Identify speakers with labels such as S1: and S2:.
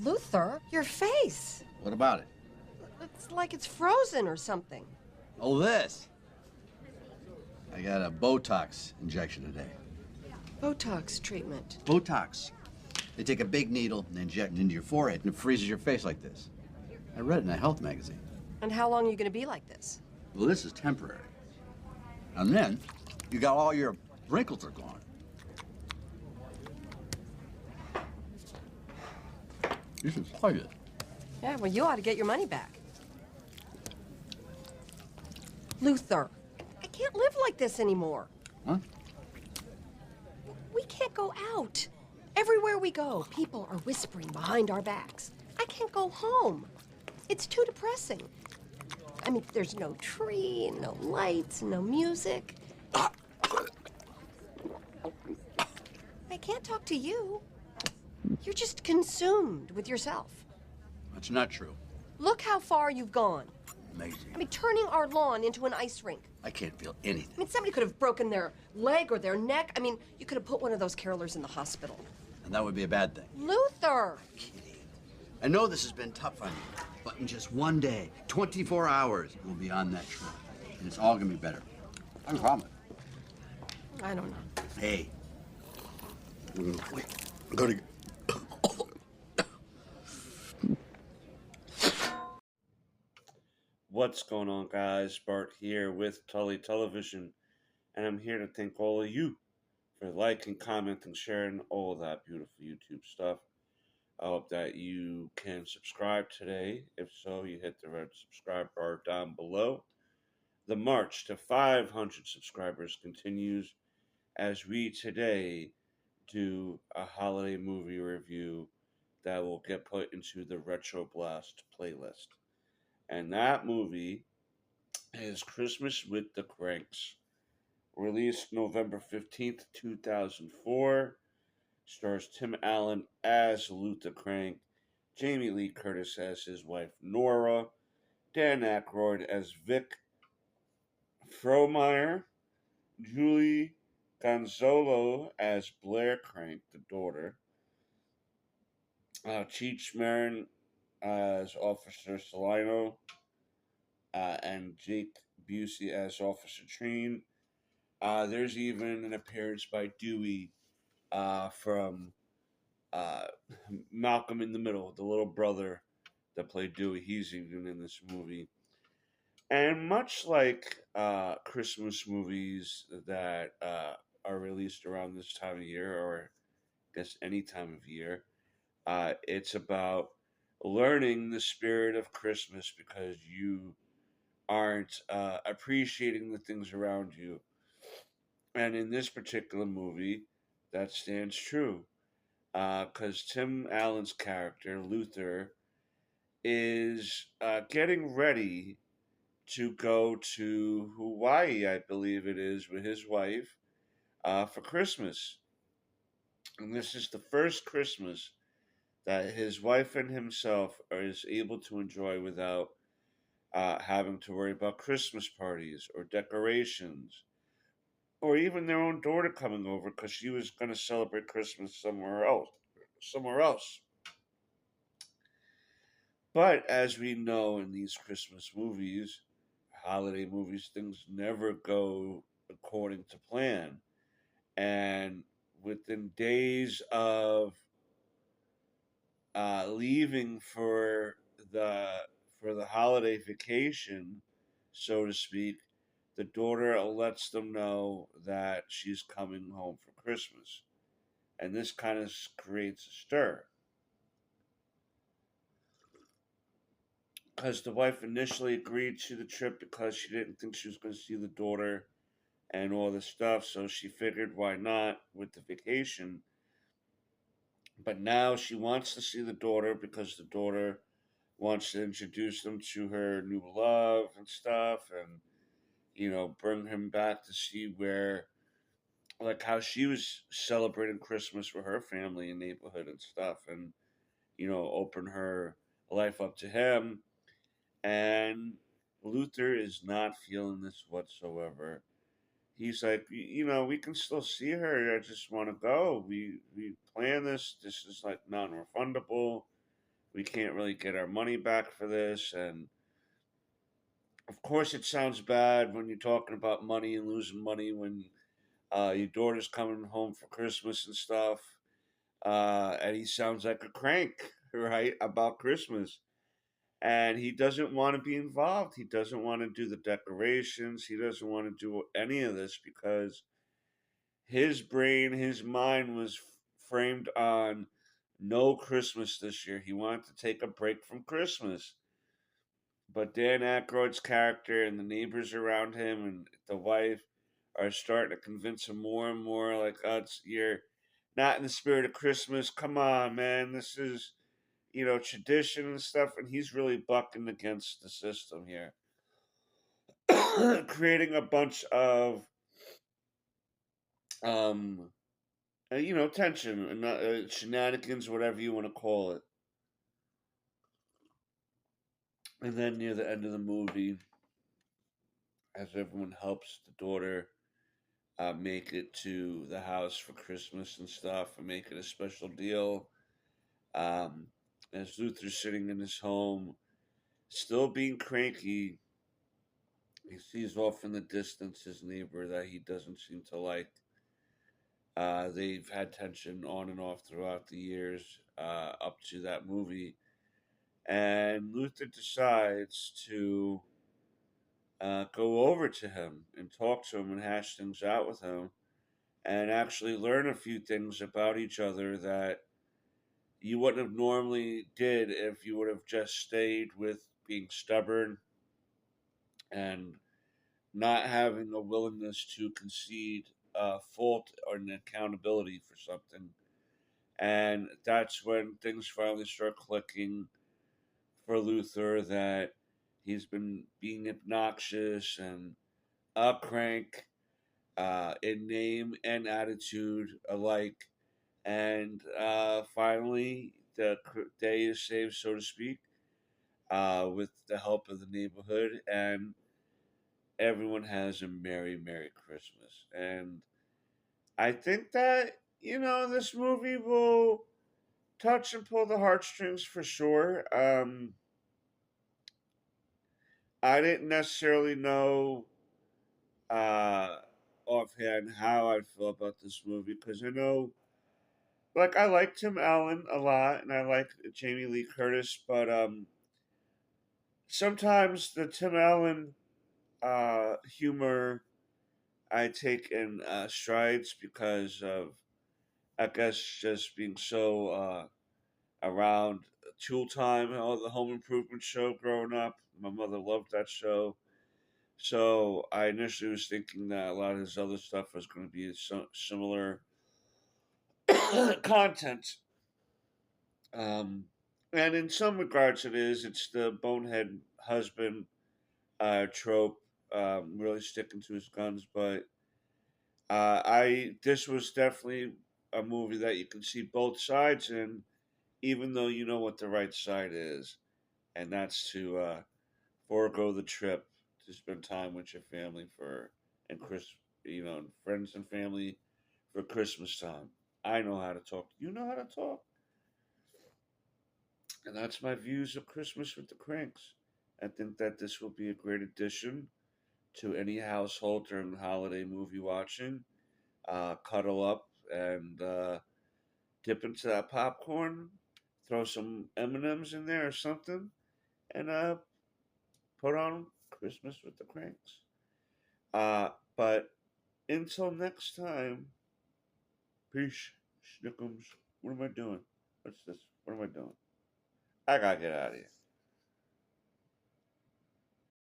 S1: Luther, your face.
S2: What about it?
S1: It's like it's frozen or something.
S2: Oh, this. I got a Botox injection today.
S1: Botox treatment.
S2: Botox. They take a big needle and inject it into your forehead, and it freezes your face like this. I read it in a health magazine.
S1: And how long are you going to be like this?
S2: Well, this is temporary. And then, you got all your wrinkles are gone. You should try it.
S1: Yeah, well, you ought to get your money back. Luther, I can't live like this anymore.
S2: Huh?
S1: We can't go out. Everywhere we go, people are whispering behind our backs. I can't go home. It's too depressing. I mean, there's no tree, no lights, no music. I can't talk to you. You're just consumed with yourself.
S2: That's not true.
S1: Look how far you've gone.
S2: Amazing.
S1: I mean, turning our lawn into an ice rink.
S2: I can't feel anything.
S1: I mean, somebody could have broken their leg or their neck. I mean, you could have put one of those carolers in the hospital.
S2: And that would be a bad thing.
S1: Luther!
S2: I know this has been tough on you, but in just one day, 24 hours, we'll be on that trail. And it's all gonna be better. I promise.
S1: I don't know.
S2: Hey. Wait. Go to...
S3: What's going on, guys? Bart here with Tully Television, and I'm here to thank all of you for liking, commenting, sharing all of that beautiful YouTube stuff. I hope that you can subscribe today. If so, you hit the red subscribe bar down below. The march to 500 subscribers continues as we today do a holiday movie review that will get put into the Retro Blast playlist. And that movie is Christmas with the Kranks, released November 15th, 2004. Stars Tim Allen as Luther Crank, Jamie Lee Curtis as his wife Nora, Dan Aykroyd as Vic Frohmeyer, Julie Gonzalo as Blair Crank, the daughter, Cheech Marin as Officer Salino, and Jake Busey as Officer Treen. There's even an appearance by Dewey from Malcolm in the Middle, the little brother that played Dewey. He's even in this movie. And much like Christmas movies that are released around this time of year, or I guess any time of year, it's about learning the spirit of Christmas because you aren't appreciating the things around you. And in this particular movie, that stands true. Because Tim Allen's character, Luther, is getting ready to go to Hawaii, I believe it is, with his wife for Christmas. And this is the first Christmas that his wife and himself is able to enjoy without having to worry about Christmas parties or decorations, or even their own daughter coming over because she was going to celebrate Christmas somewhere else. But as we know in these Christmas movies, holiday movies, things never go according to plan. And within days of leaving for the holiday vacation, so to speak, the daughter lets them know that she's coming home for Christmas. And this kind of creates a stir. Because the wife initially agreed to the trip because she didn't think she was going to see the daughter and all this stuff. So she figured, why not with the vacation? But now she wants to see the daughter because the daughter wants to introduce them to her new love and stuff, and bring him back to see where, like, how she was celebrating Christmas with her family and neighborhood and stuff, and open her life up to him. And Luther is not feeling this whatsoever. He's like, we can still see her. I just want to go. We plan this. This is like non-refundable. We can't really get our money back for this. And of course, it sounds bad when you're talking about money and losing money when your daughter's coming home for Christmas and stuff. And he sounds like a crank, right, about Christmas. And he doesn't want to be involved. He doesn't want to do the decorations. He doesn't want to do any of this because his brain, his mind was framed on no Christmas this year. He wanted to take a break from Christmas. But Dan Aykroyd's character and the neighbors around him and the wife are starting to convince him more and more like, oh, you're not in the spirit of Christmas. Come on, man. This is, tradition and stuff. And he's really bucking against the system here, creating a bunch of, um, tension and shenanigans, whatever you want to call it. And then near the end of the movie, as everyone helps the daughter make it to the house for Christmas and stuff and make it a special deal. Um, as Luther's sitting in his home, still being cranky, he sees off in the distance his neighbor that he doesn't seem to like. They've had tension on and off throughout the years up to that movie. And Luther decides to go over to him and talk to him and hash things out with him and actually learn a few things about each other that you wouldn't have normally did if you would have just stayed with being stubborn and not having a willingness to concede fault or an accountability for something. And that's when things finally start clicking for Luther that he's been being obnoxious and a crank in name and attitude alike. And finally, the day is saved, so to speak, with the help of the neighborhood, and everyone has a merry, merry Christmas. And I think that, this movie will touch and pull the heartstrings for sure. I didn't necessarily know uh, offhand how I feel about this movie because I know, like, I like Tim Allen a lot and I like Jamie Lee Curtis, but sometimes the Tim Allen humor I take in strides because of, I guess, just being so around Tool Time, all the Home Improvement show growing up. My mother loved that show. So I initially was thinking that a lot of his other stuff was going to be similar content. Um, and in some regards, it is. It's the bonehead husband trope, really sticking to his guns. But I this was definitely a movie that you can see both sides in, even though you know what the right side is, and that's to forego the trip to spend time with your family for and friends and family for Christmas time. I know how to talk. You know how to talk, and that's my views of Christmas with the Cranks. I think that this will be a great addition to any household during holiday movie watching. Cuddle up and dip into that popcorn, throw some M&Ms in there or something, and put on Christmas with the Cranks. But until next time, peace, schnickums. What am I doing? What's this? What am I doing? I gotta get out of here.